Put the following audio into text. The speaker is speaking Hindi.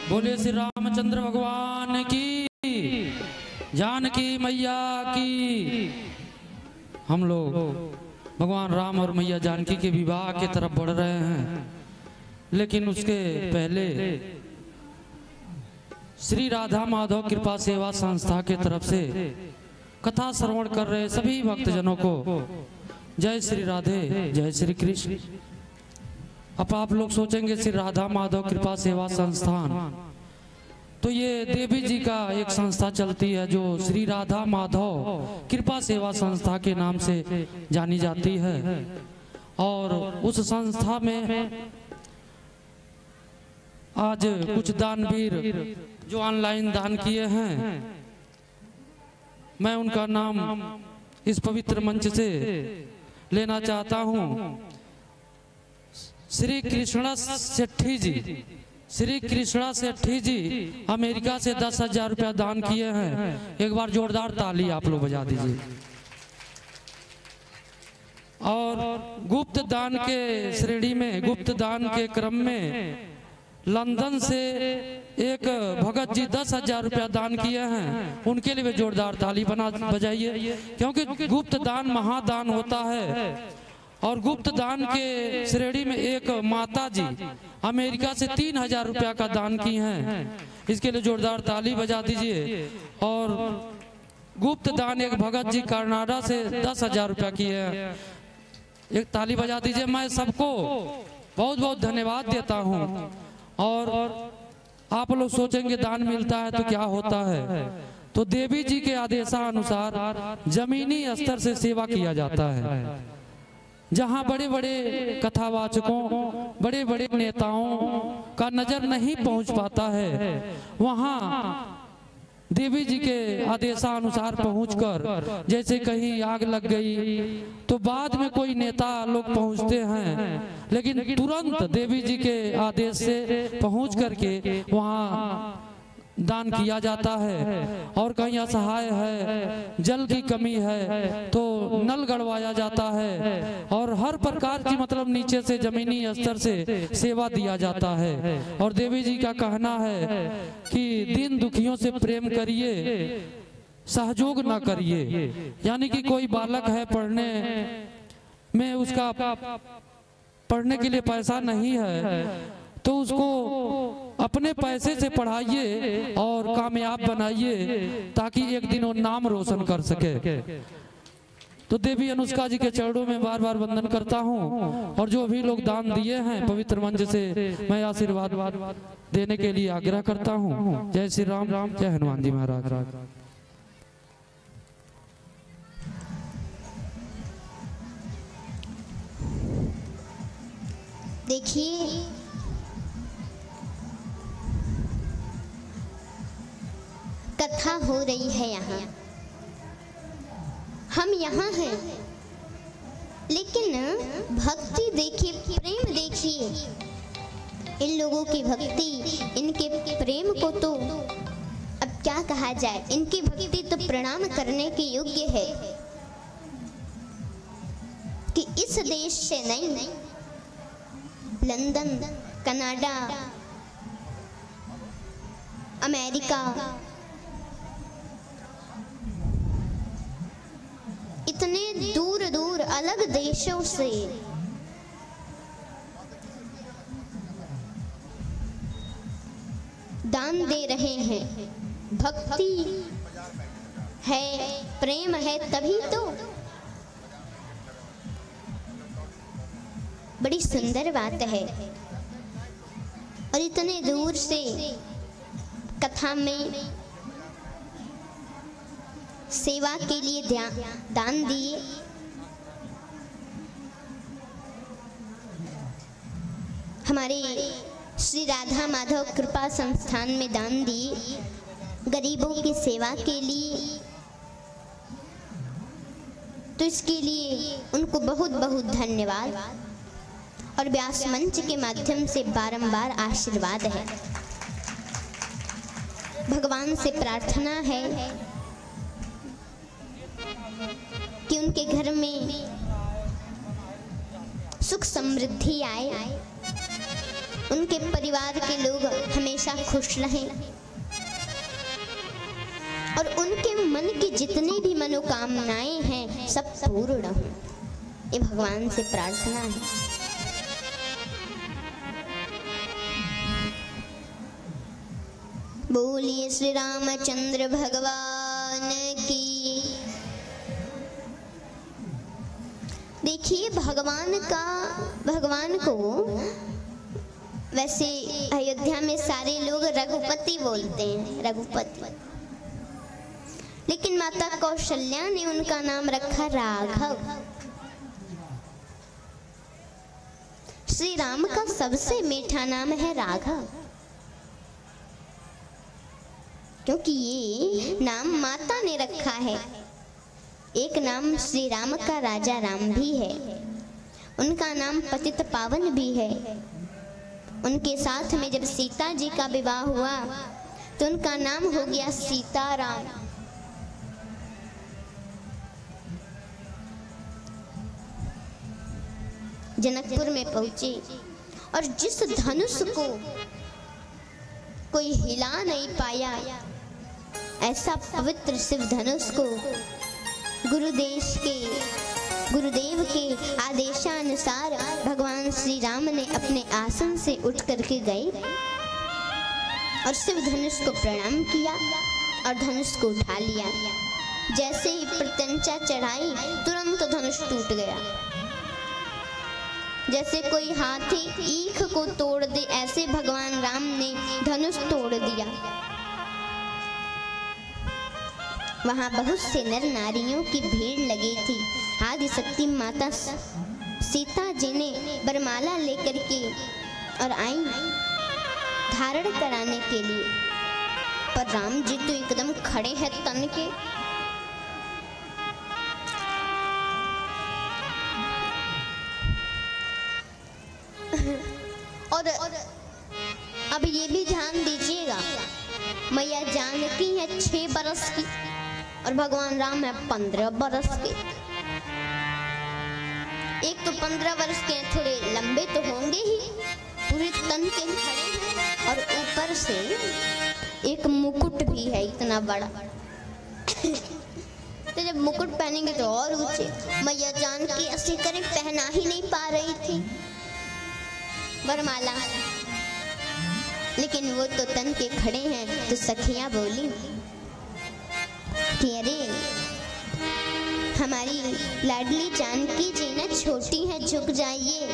बोले श्री रामचंद्र भगवान की, जानकी मैया की। हम लोग भगवान राम और मैया जानकी के विवाह की तरफ बढ़ रहे हैं, लेकिन उसके पहले श्री राधा माधव कृपा सेवा संस्था के तरफ से कथा श्रवण कर रहे सभी भक्तजनों को जय श्री राधे, जय श्री कृष्ण। अब आप लोग सोचेंगे श्री राधा माधव कृपा सेवा संस्थान, तो ये देवी जी का एक संस्था चलती है जो श्री राधा माधव कृपा सेवा संस्था के नाम से जानी जाती है। और उस संस्था में आज कुछ दानवीर जो ऑनलाइन दान किए हैं, मैं उनका नाम इस पवित्र मंच से लेना चाहता हूं। श्री कृष्णा सेठी जी, श्री कृष्णा सेठी जी अमेरिका से 10,000 रुपया दान किए हैं। एक बार जोरदार ताली आप लोग बजा दीजिए। और गुप्त दान के श्रेणी में, गुप्त दान के क्रम में लंदन से एक भगत जी 10,000 रुपया दान किए हैं। उनके लिए जोरदार ताली बजाइए, क्योंकि गुप्त दान महादान होता है। और गुप्त दान के श्रेणी में एक माता जी अमेरिका से 3,000 रुपया का दान की हैं। इसके लिए जोरदार ताली बजा दीजिए। और गुप्त दान एक भगत जी कनाडा से 10,000 रुपया की है। एक ताली बजा दीजिए। मैं सबको बहुत बहुत धन्यवाद देता हूँ। और आप लोग सोचेंगे दान मिलता है तो क्या होता है, तो देवी जी के आदेशानुसार जमीनी स्तर से सेवा किया जाता है। जहाँ बड़े बड़े कथावाचकों, बड़े बड़े नेताओं का नजर नहीं पहुंच पाता है, वहाँ देवी जी के आदेशानुसार पहुंचकर, जैसे कहीं आग लग गई तो बाद में कोई नेता लोग पहुंचते हैं, लेकिन तुरंत देवी जी के आदेश से पहुंच करके वहाँ दान किया जाता है। और कहीं असहाय है, जल की कमी है तो नल गड़वाया जाता है। और हर प्रकार की मतलब नीचे से जमीनी स्तर से सेवा दिया जाता है। और देवी जी का कहना है कि दीन दुखियों से प्रेम करिए, सहयोग ना करिए। यानी कि कोई बालक है पढ़ने में, उसका पढ़ने के लिए पैसा नहीं है, तो उसको अपने पैसे से पढ़ाइए और कामयाब बनाइए, ताकि एक दिन वो नाम रोशन कर सके। तो देवी अनुष्का जी के चरणों में बार बार वंदन करता हूँ। और जो भी लोग दान दिए हैं पवित्र मंच से मैं आशीर्वाद देने के लिए आग्रह करता हूँ। जय श्री राम, जय हनुमान जी महाराज। देखिए, कथा हो रही है यहाँ, हम यहाँ हैं, लेकिन भक्ति देखिए, प्रेम देखिए। इन लोगों की भक्ति, इनके प्रेम को तो अब क्या कहा जाए, इनकी भक्ति तो प्रणाम करने के योग्य है। कि इस देश से नहीं, लंदन, कनाडा, अमेरिका, इतने दूर दूर अलग देशों से दान दे रहे हैं। भक्ति है, प्रेम है, तभी तो। बड़ी सुंदर बात है। और इतने दूर से कथा में सेवा के लिए दान दिए। हमारे श्री राधा माधव कृपा संस्थान में दान दिए गरीबों की सेवा के लिए। तो इसके लिए उनको बहुत बहुत धन्यवाद। और व्यास मंच के माध्यम से बारंबार आशीर्वाद है। भगवान से प्रार्थना है कि उनके घर में सुख समृद्धि आए, उनके परिवार के लोग हमेशा खुश रहें और उनके मन की जितनी भी मनोकामनाएं हैं सब पूर्ण हों, ये भगवान से प्रार्थना है। बोलिए श्री रामचंद्र भगवान की। देखिए भगवान को वैसे अयोध्या में सारे लोग रघुपति बोलते हैं, रघुपति, लेकिन माता कौशल्या ने उनका नाम रखा राघव। श्री राम का सबसे मीठा नाम है राघव, क्योंकि ये नाम माता ने रखा है। एक नाम श्री राम का राजा राम भी है, उनका नाम पतित पावन भी है। उनके साथ में जब सीता जी का विवाह हुआ तो उनका नाम हो गया सीताराम। जनकपुर में पहुंचे और जिस धनुष को कोई हिला नहीं पाया, ऐसा पवित्र शिव धनुष को गुरुदेव के आदेशानुसार भगवान श्री राम ने अपने आसन से उठ करके गए और शिव धनुष को प्रणाम किया और धनुष को उठा लिया। जैसे ही प्रत्यंचा चढ़ाई तुरंत धनुष टूट गया। जैसे कोई हाथी ईख को तोड़ दे, ऐसे भगवान राम ने धनुष तोड़ दिया। वहां बहुत से नर नारियों की भीड़ लगी थी। आदिशक्ति माता सीता जी ने वरमाला लेकर के और आई धारण कराने के लिए, पर राम जी तो एकदम खड़े हैं तन के। और अब ये भी ध्यान दीजिएगा, मैया जानकी है 6 बरस की और भगवान राम है 15 बरस के। एक तो 15 वर्ष के थोड़े लंबे तो होंगे ही, पूरे तन के खड़े हैं और ऊपर से एक मुकुट भी है इतना बड़ा। तो जब मुकुट पहनेंगे तो और ऊंचे। मैया जानकी ऐसे करे पहना ही नहीं पा रही थी वरमाला, लेकिन वो तो तन के खड़े हैं। तो सखियां बोली कि अरे हमारी लाडली जानकी जी ना छोटी है, झुक जाइए।